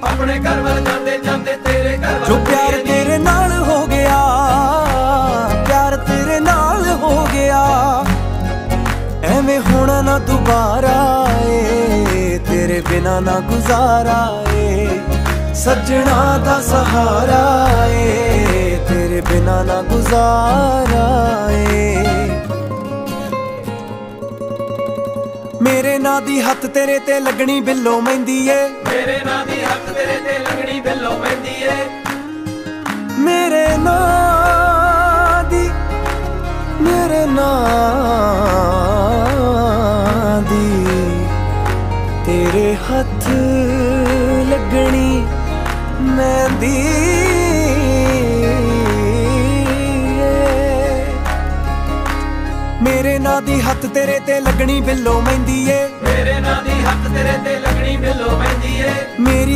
अपने घर वाल जाते जाते तेरे घर जो प्यार तेरे नाल हो गया, प्यार तेरे नाल हो गया, एवें होना ना दोबारा ए, तेरे बिना ना गुजारा ए, सजना दा सहारा ए, तेरे बिना ना गुजारा ए। मेरे ना दी हत्थ तेरे ते लगनी बिल्लो मेहंदी ए, मेरे ना दी हत्थ तेरे ते लगनी बिल्लो मेहंदी ए, मेरे ना दी, मेरे ना दी तेरे हत्थ लगनी मेहंदी मेरे ना दी हत्थ तेरे ते लगनी बिल्लो मेहंदी ए, मेरे ना दी हत्थ तेरे ते लगनी बिल्लो मेहंदी ए, मेरी